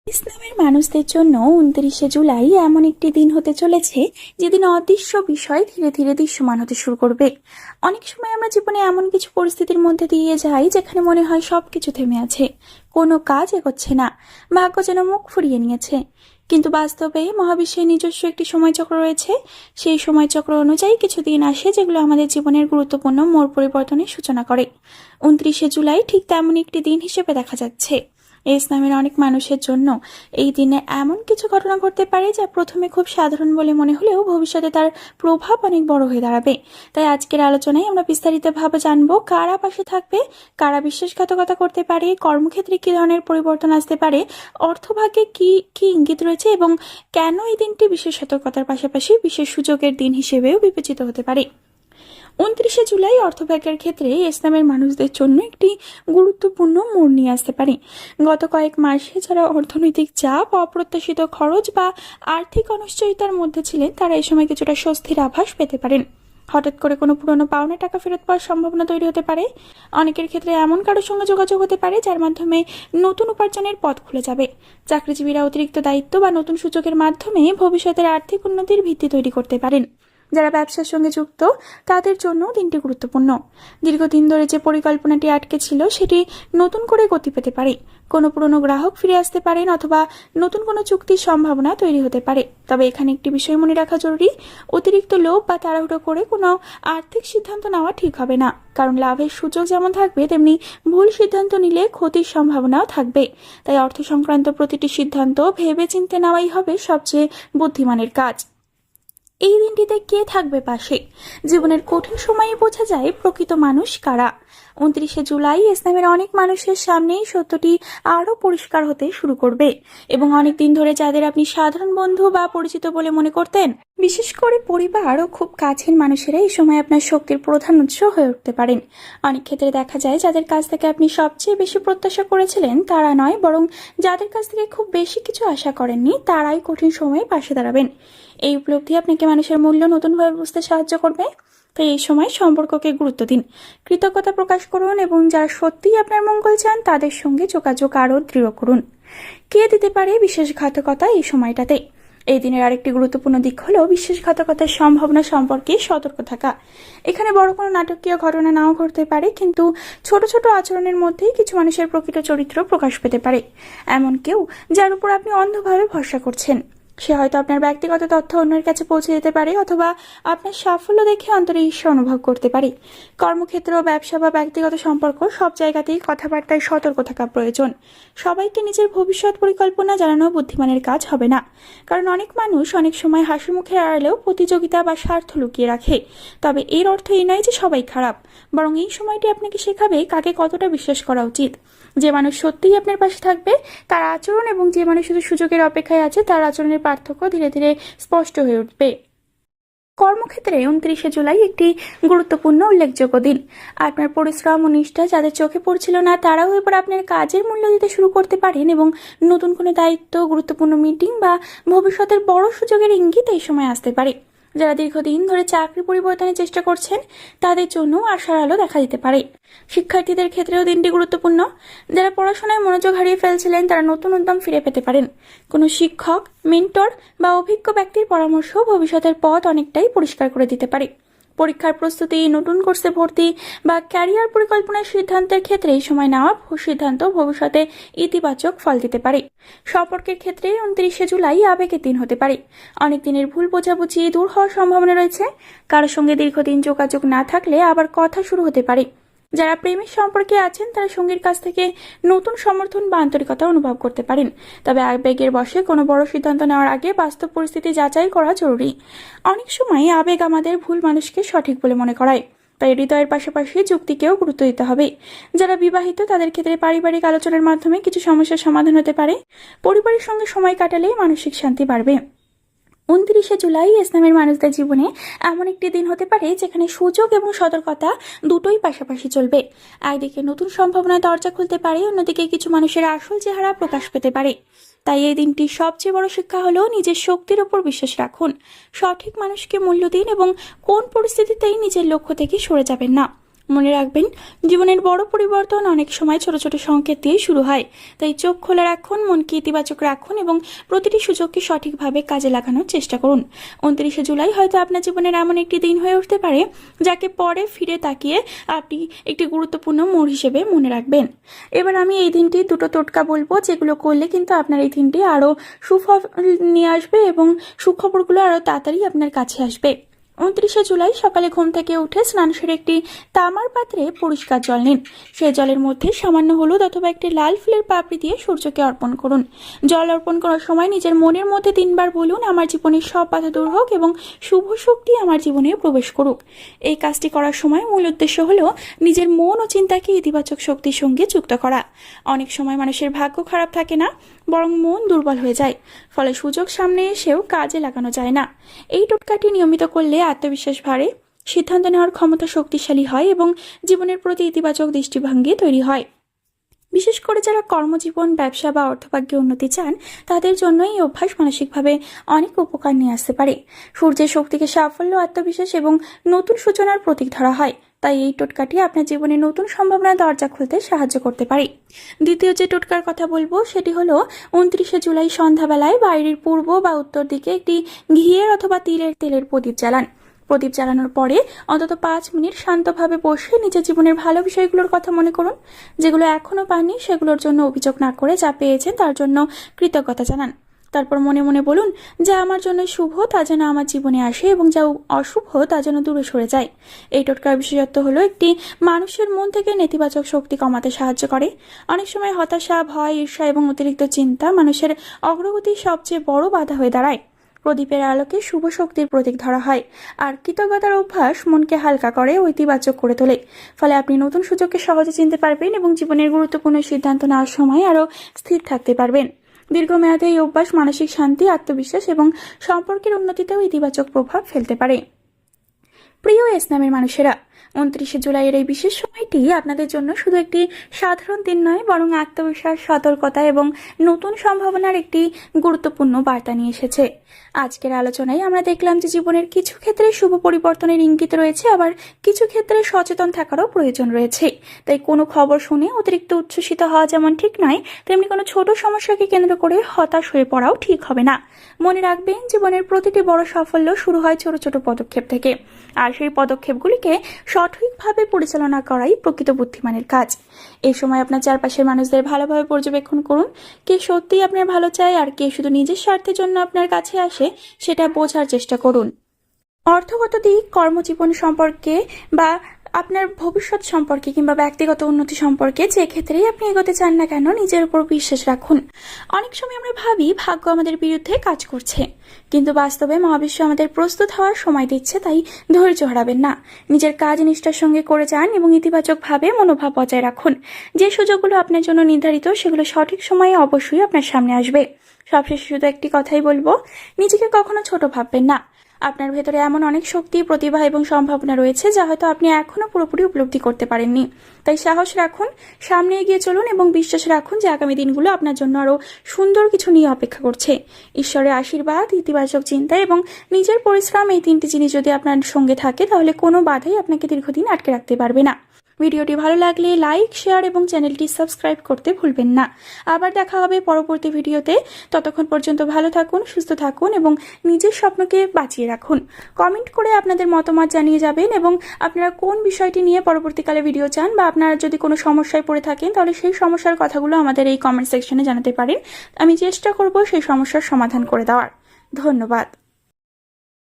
ইসলামের মানুষদের জন্য ২৯শে জুলাই এমন একটি দিন হতে চলেছে যেদিন অদৃশ্য বিষয় ধীরে ধীরে দৃশ্যমান হতে শুরু করবে। অনেক সময় আমরা জীবনে এমন কিছু পরিস্থিতির মধ্যে দিয়ে যাই যেখানে মনে হয় সবকিছু থেমে আছে, কোনো কাজ এগোচ্ছে না, ভাগ্য যেন মুখ ফুরিয়ে নিয়েছে। কিন্তু বাস্তবে মহাবিশ্বের নিজস্ব একটি সময়চক্র রয়েছে। সেই সময়চক্র অনুযায়ী কিছু দিন আসে যেগুলো আমাদের জীবনের গুরুত্বপূর্ণ মোড় পরিবর্তনের সূচনা করে। ২৯শে জুলাই ঠিক তেমন একটি দিন হিসেবে দেখা যাচ্ছে। ইসলামের অনেক মানুষের জন্য এই দিনে এমন কিছু ঘটনা ঘটতে পারে যা প্রথমে খুব সাধারণ বলে মনে হলেও ভবিষ্যতে তার প্রভাব অনেক বড় হয়ে দাঁড়াবে। তাই আজকের আলোচনায় আমরা বিস্তারিতভাবে জানবো কারা পাশে থাকবে, কারা বিশ্বাসঘাতকতা করতে পারে, কর্মক্ষেত্রে কি ধরনের পরিবর্তন আসতে পারে, অর্থভাগ্যে কি কি ইঙ্গিত রয়েছে এবং কেন এই দিনটি বিশেষ সতর্কতার পাশাপাশি বিশেষ সুযোগের দিন হিসেবেও বিবেচিত হতে পারে। ২৯শে জুলাই অর্থভাগ্যের ক্ষেত্রে ইসলামের মানুষদের জন্য একটি গুরুত্বপূর্ণ মোড় নিয়ে আসতে পারে। গত কয়েক মাসে যারা অর্থনৈতিক চাপ, অপ্রত্যাশিত খরচ বা আর্থিক অনিশ্চয়তার মধ্যে ছিলেন তারা এই সময় কিছুটা স্বস্তির আভাস পেতে পারেন। হঠাৎ করে কোনো পুরনো পাওনা টাকা ফেরত পাওয়ার সম্ভাবনা তৈরি হতে পারে। অনেকের ক্ষেত্রে এমন কারোর সঙ্গে যোগাযোগ হতে পারে যার মাধ্যমে নতুন উপার্জনের পথ খুলে যাবে। চাকরিজীবীরা অতিরিক্ত দায়িত্ব বা নতুন সুযোগের মাধ্যমে ভবিষ্যতের আর্থিক উন্নতির ভিত্তি তৈরি করতে পারেন। যারা ব্যবসার সঙ্গে যুক্ত তাদের জন্য দিনটি গুরুত্বপূর্ণ। দীর্ঘদিন ধরে যে পরিকল্পনাটি আটকে ছিল সেটি নতুন করে গতি পেতে পারে। কোনো পুরনো গ্রাহক ফিরে আসতে পারেন অথবা নতুন কোনো চুক্তির সম্ভাবনা তৈরি হতে পারে। তবে এখানে একটি বিষয় মনে রাখা জরুরি, অতিরিক্ত লোভ বা তাড়াহুড়ো করে কোনো আর্থিক সিদ্ধান্ত নেওয়া ঠিক হবে না। কারণ লাভের সুযোগ যেমন থাকবে তেমনি ভুল সিদ্ধান্ত নিলে ক্ষতির সম্ভাবনাও থাকবে। তাই অর্থ সংক্রান্ত প্রতিটি সিদ্ধান্ত ভেবেচিন্তে নেওয়াই হবে সবচেয়ে বুদ্ধিমানের কাজ। এই দিনটিতে কে থাকবে পাশে? জীবনের কঠিন সময়ে বোঝা যায় প্রকৃত মানুষ কারা। ২৯শে জুলাই ইসলামের অনেক মানুষের সামনেই সত্যটি আরো পরিষ্কার হতে শুরু করবে এবং অনেক দিন ধরে যাদের আপনি সাধারণ বন্ধু বা পরিচিত বলে মনে করতেন, বিশেষ করে পরিবার ও খুব কাছের মানুষেরা এই সময় আপনার শক্তির প্রধান উৎস হয়ে উঠতে পারেন। অনেক ক্ষেত্রে দেখা যায় যাদের কাছ থেকে আপনি সবচেয়ে বেশি প্রত্যাশা করেছিলেন তারা নয়, বরং যাদের কাছ থেকে খুব বেশি কিছু আশা করেননি তারাই কঠিন সময়ে পাশে দাঁড়াবেন। এই উপলব্ধি আপনাকে মানুষের মূল্য নতুনভাবে বুঝতে সাহায্য করবে। তাই এই সময় সম্পর্ককে গুরুত্ব দিন, কৃতজ্ঞতা প্রকাশ করুন এবং যারা সত্যিই আপনার মঙ্গল চান তাদের সঙ্গে যোগাযোগ আরও দৃঢ় করুন। কে দিতে পারে বিশ্বাসঘাতকতা এই সময়টাতে? এই দিনের আরেকটি গুরুত্বপূর্ণ দিক হলো বিশ্বাসঘাতকতার সম্ভাবনা সম্পর্কে সতর্ক থাকা। এখানে বড় কোনো নাটকীয় ঘটনা নাও ঘটতে পারে, কিন্তু ছোট ছোট আচরণের মধ্যেই কিছু মানুষের প্রকৃত চরিত্র প্রকাশ পেতে পারে। এমন কেউ যার উপর আপনি অন্ধভাবে ভরসা করছেন, সে হয়তো আপনার ব্যক্তিগত তথ্য অন্যের কাছে পৌঁছে যেতে পারে অথবা আপনার সাফল্য দেখে অন্তরে ঈর্ষা অনুভব করতে পারে। কর্মক্ষেত্র, ব্যবসা বা ব্যক্তিগত সম্পর্ক সব জায়গাতেই কথাবার্তায় সতর্ক থাকা প্রয়োজন। সবাইকে নিজের ভবিষ্যৎ পরিকল্পনা জানানো বুদ্ধিমানের কাজ হবে না, কারণ অনেক মানুষ অনেক সময় হাসি মুখের আড়ালেও প্রতিযোগিতা বা স্বার্থ লুকিয়ে রাখে। তবে এর অর্থ এই নয় যে সবাই খারাপ, বরং এই সময়টি আপনাকে শেখাবে কাকে কতটা বিশ্বাস করা উচিত। যে মানুষ সত্যিই আপনার পাশে থাকবে তার আচরণ এবং যে মানুষ শুধু সুযোগের অপেক্ষায় আছে তার আচরণের পার্থক্য ধীরে ধীরে স্পষ্ট হয়ে উঠবে। কর্মক্ষেত্রে ২৯শে জুলাই একটি গুরুত্বপূর্ণ উল্লেখযোগ্য দিন। আপনার পরিশ্রম ও নিষ্ঠা যাদের চোখে পড়ছিল না তারাও এবার আপনার কাজের মূল্য দিতে শুরু করতে পারেন এবং নতুন কোনো দায়িত্ব, গুরুত্বপূর্ণ মিটিং বা ভবিষ্যতের বড় সুযোগের ইঙ্গিত এই সময় আসতে পারে। যারা দীর্ঘদিন ধরে চাকরি পরিবর্তনের চেষ্টা করছেন তাদের জন্য আশার আলো দেখা দিতে পারে। শিক্ষার্থীদের ক্ষেত্রেও দিনটি গুরুত্বপূর্ণ। যারা পড়াশোনায় মনোযোগ হারিয়ে ফেলছিলেন তারা নতুন উদ্যম ফিরে পেতে পারেন। কোনো শিক্ষক, মেন্টর বা অভিজ্ঞ ব্যক্তির পরামর্শ ভবিষ্যতের পথ অনেকটাই পরিষ্কার করে দিতে পারে। পরীক্ষার প্রস্তুতি, নতুন কোর্সে ভর্তি বা ক্যারিয়ার পরিকল্পনার সিদ্ধান্তের ক্ষেত্রে এই সময় নেওয়া সিদ্ধান্ত ভবিষ্যতে ইতিবাচক ফল দিতে পারে। সম্পর্কের ক্ষেত্রে ২৯শে জুলাই আবেগের দিন হতে পারে। অনেক দিনের ভুল বোঝাবুঝি দূর হওয়ার সম্ভাবনা রয়েছে। কারোর সঙ্গে দীর্ঘদিন যোগাযোগ না থাকলে আবার কথা শুরু হতে পারে। যারা প্রেমের সম্পর্কে আছেন তারা সঙ্গীর কাছ থেকে নতুন সমর্থন বা আন্তরিকতা অনুভব করতে পারেন। তবে আবেগের বশে কোনো বড় সিদ্ধান্ত নেওয়ার আগে বাস্তব পরিস্থিতি যাচাই করা জরুরি। অনেক সময় আবেগ আমাদের ভুল মানুষকে সঠিক বলে মনে করায়, তাই হৃদয়ের পাশাপাশি যুক্তিকেও গুরুত্ব দিতে হবে। যারা বিবাহিত তাদের ক্ষেত্রে পারিবারিক আলোচনার মাধ্যমে কিছু সমস্যার সমাধান হতে পারে। পরিবারের সঙ্গে সময় কাটালে মানসিক শান্তি বাড়বে। ২৯শে জুলাই ইসলামের মানুষদের জীবনে এমন একটি দিন হতে পারে যেখানে সুযোগ এবং সতর্কতা দুটোই পাশাপাশি চলবে। একদিকে নতুন সম্ভাবনার দরজা খুলতে পারে, অন্যদিকে কিছু মানুষের আসল চেহারা প্রকাশ পেতে পারে। তাই এই দিনটির সবচেয়ে বড় শিক্ষা হলো নিজের শক্তির উপর বিশ্বাস রাখুন, সঠিক মানুষকে মূল্য দিন এবং কোন পরিস্থিতিতেই নিজের লক্ষ্য থেকে সরে যাবেন না। মনে রাখবেন, জীবনের বড় পরিবর্তন অনেক সময় ছোট ছোট সংকেত দিয়ে শুরু হয়। তাই চোখ খোলা রাখুন, মনকে ইতিবাচক রাখুন এবং প্রতিটি সুযোগকে সঠিকভাবে কাজে লাগানোর চেষ্টা করুন। 29শে জুলাই হয়তো আপনার জীবনের এমন একটি দিন হয়ে উঠতে পারে যাকে পরে ফিরে তাকিয়ে আপনি একটি গুরুত্বপূর্ণ মোড় হিসেবে মনে রাখবেন। এবার আমি এই দিনটি দুটো টোটকা বলবো, যেগুলো করলে কিন্তু আপনার এই দিনটি আরও সুফল নিয়ে আসবে এবং সুখবরগুলো আরও তাড়াতাড়ি আপনার কাছে আসবে। 29শে জুলাই সকালে ঘুম থেকে উঠে স্নান সেরে একটি তামার পাত্রে পরিষ্কার জল নিন। সেই জলের মধ্যে সামান্য হলুদ অথবা একটি লাল ফুলের পাপড়ি দিয়ে সূর্যকে অর্পণ করুন। জল অর্পণ করার সময় নিজের মনের মধ্যে 3বার বলুন, আমার জীবনের সব বাধা দূর হোক এবং শুভ শক্তি আমার জীবনে প্রবেশ করুক। এই কাজটি করার সময় মূল উদ্দেশ্য হলো নিজের মন ও চিন্তাকে ইতিবাচক শক্তির সঙ্গে যুক্ত করা। অনেক সময় মানুষের ভাগ্য খারাপ থাকে না, বরং মন দুর্বল হয়ে যায়, ফলে সুযোগ সামনে এসেও কাজে লাগানো যায় না। এই টোটকাটি নিয়মিত করলে আত্মবিশ্বাস বাড়ে, সিদ্ধান্ত নেওয়ার ক্ষমতা শক্তিশালী হয় এবং জীবনের প্রতি ইতিবাচক দৃষ্টিভঙ্গি তৈরি হয়। বিশেষ করে যারা কর্মজীবন, ব্যবসা বা অর্থভাগ্যে উন্নতি চান, তাদের জন্য এই অভ্যাস মানসিকভাবে অনেক উপকার নিয়ে আসতে পারে। সূর্যের শক্তিকে সাফল্য, আত্মবিশ্বাস এবং নতুন সূচনার প্রতীক ধরা হয়, তাই এই টোটকাটি আপনার জীবনে নতুন সম্ভাবনার দরজা খুলতে সাহায্য করতে পারে। দ্বিতীয় যে টোটকার কথা বলবো সেটি হলো 29শে জুলাই সন্ধ্যাবেলায় বাড়ির পূর্ব বা উত্তর দিকে একটি ঘিয়ের অথবা তিলের তেলের প্রদীপ জ্বালান। প্রদীপ জ্বালানোর পরে অন্তত 5 মিনিট শান্তভাবে বসে নিজের জীবনের ভালো বিষয়গুলোর কথা মনে করুন। যেগুলো এখনো পাননি সেগুলোর জন্য অভিযোগ না করে যা পেয়েছেন তার জন্য কৃতজ্ঞতা জানান। তারপর মনে মনে বলুন, যা আমার জন্য শুভ তা যেন আমার জীবনে আসে এবং যা অশুভ তা যেন দূরে সরে যায়। এই টোটকার বিশেষত্ব হলো একটি মানুষের মন থেকে নেতিবাচক শক্তি কমাতে সাহায্য করে। অনেক সময় হতাশা, ভয়, ঈর্ষা এবং অতিরিক্ত চিন্তা মানুষের অগ্রগতির সবচেয়ে বড় বাধা হয়ে দাঁড়ায়। প্রদীপের আলোকে শুভ শক্তির প্রতীক ধরা হয়, আর কৃতজ্ঞতার অভ্যাস মনকে হালকা করে ও ইতিবাচক করে তোলে। ফলে আপনি নতুন সুযোগকে সহজে চিনতে পারবেন এবং জীবনের গুরুত্বপূর্ণ সিদ্ধান্ত নেওয়ার সময় আরও স্থির থাকতে পারবেন। দীর্ঘমেয়াদে এই অভ্যাস মানসিক শান্তি, আত্মবিশ্বাস এবং সম্পর্কের উন্নতিতেও ইতিবাচক প্রভাব ফেলতে পারে। প্রিয় এস নামের মানুষেরা, 29শে জুলাইয়ের এই বিশেষ সময়টি আপনাদের জন্য শুধু একটি সাধারণ দিন নয়, বরং আত্মবিশ্বাস, সতর্কতা এবং নতুন সম্ভাবনার একটি গুরুত্বপূর্ণ বার্তা নিয়ে এসেছে। আজকের আলোচনায় আমরা দেখলাম যে জীবনের কিছু ক্ষেত্রে শুভ পরিবর্তনের ইঙ্গিত রয়েছে, আবার কিছু ক্ষেত্রে সচেতন থাকারও প্রয়োজন রয়েছে। তাই কোনো খবর শুনে অতিরিক্ত উচ্ছ্বসিত হওয়া যেমন ঠিক নয়, তেমনি কোনো ছোট সমস্যাকে কেন্দ্র করে হতাশ হয়ে পড়াও ঠিক হবে না। মনে রাখবেন, জীবনের প্রতিটি বড় সাফল্য শুরু হয় ছোট ছোট পদক্ষেপ থেকে, আর সেই পদক্ষেপগুলিকে সঠিকভাবে পরিচালনা করাই প্রকৃত বুদ্ধিমানের কাজ। এই সময় আপনার চারপাশের মানুষদের ভালোভাবে পর্যবেক্ষণ করুন। কে সত্যিই আপনার ভালো চায় আর কে শুধু নিজের স্বার্থের জন্য আপনার কাছে আসে সেটা বোঝার চেষ্টা করুন। অর্থগত দিক, কর্মজীবন সম্পর্কে বা আপনার ভবিষ্যৎ সম্পর্কে কিংবা ব্যক্তিগত উন্নতি সম্পর্কে যে ক্ষেত্রেই আপনি এগোতে চান না কেন, নিজের উপর বিশ্বাস রাখুন। অনেক সময় আমরা ভাবি ভাগ্য আমাদের বিরুদ্ধে কাজ করছে, কিন্তু বাস্তবে মহাবিশ্ব আমাদের প্রস্তুত হওয়ার সময় দিচ্ছে। তাই ধৈর্য হারাবেন না, নিজের কাজ নিষ্ঠার সঙ্গে করে যান এবং ইতিবাচকভাবে মনোভাব বজায় রাখুন। যে সুযোগগুলো আপনার জন্য নির্ধারিত সেগুলো সঠিক সময়ে অবশ্যই আপনার সামনে আসবে। সবশেষে শুধু একটি কথাই বলবো, নিজেকে কখনো ছোট ভাববেন না। আপনার ভেতরে এমন অনেক শক্তি, প্রতিভা এবং সম্ভাবনা রয়েছে যা হয়তো আপনি এখনো পুরোপুরি উপলব্ধি করতে পারেননি। তাই সাহস রাখুন, সামনে এগিয়ে চলুন এবং বিশ্বাস রাখুন যে আগামী দিনগুলো আপনার জন্য আরো সুন্দর কিছু নিয়ে অপেক্ষা করছে। ঈশ্বরের আশীর্বাদ, ইতিবাচক চিন্তা এবং নিজের পরিশ্রম, এই 3টি জিনিস যদি আপনার সঙ্গে থাকে তাহলে কোনো বাধাই আপনাকে দীর্ঘদিন আটকে রাখতে পারবে না। ভিডিওটি ভালো লাগলে লাইক, শেয়ার এবং চ্যানেলটি সাবস্ক্রাইব করতে ভুলবেন না। আবার দেখা হবে পরবর্তী ভিডিওতে। ততক্ষণ পর্যন্ত ভালো থাকুন, সুস্থ থাকুন এবং নিজের স্বপ্নকে বাঁচিয়ে রাখুন। কমেন্ট করে আপনাদের মতামত জানিয়ে যাবেন এবং আপনারা কোন বিষয়টি নিয়ে পরবর্তীকালে ভিডিও চান বা আপনারা যদি কোনো সমস্যায় পড়ে থাকেন তাহলে সেই সমস্যার কথাগুলো আমাদের এই কমেন্ট সেকশনে জানাতে পারেন। আমি চেষ্টা করব সেই সমস্যার সমাধান করে দেওয়ার। ধন্যবাদ।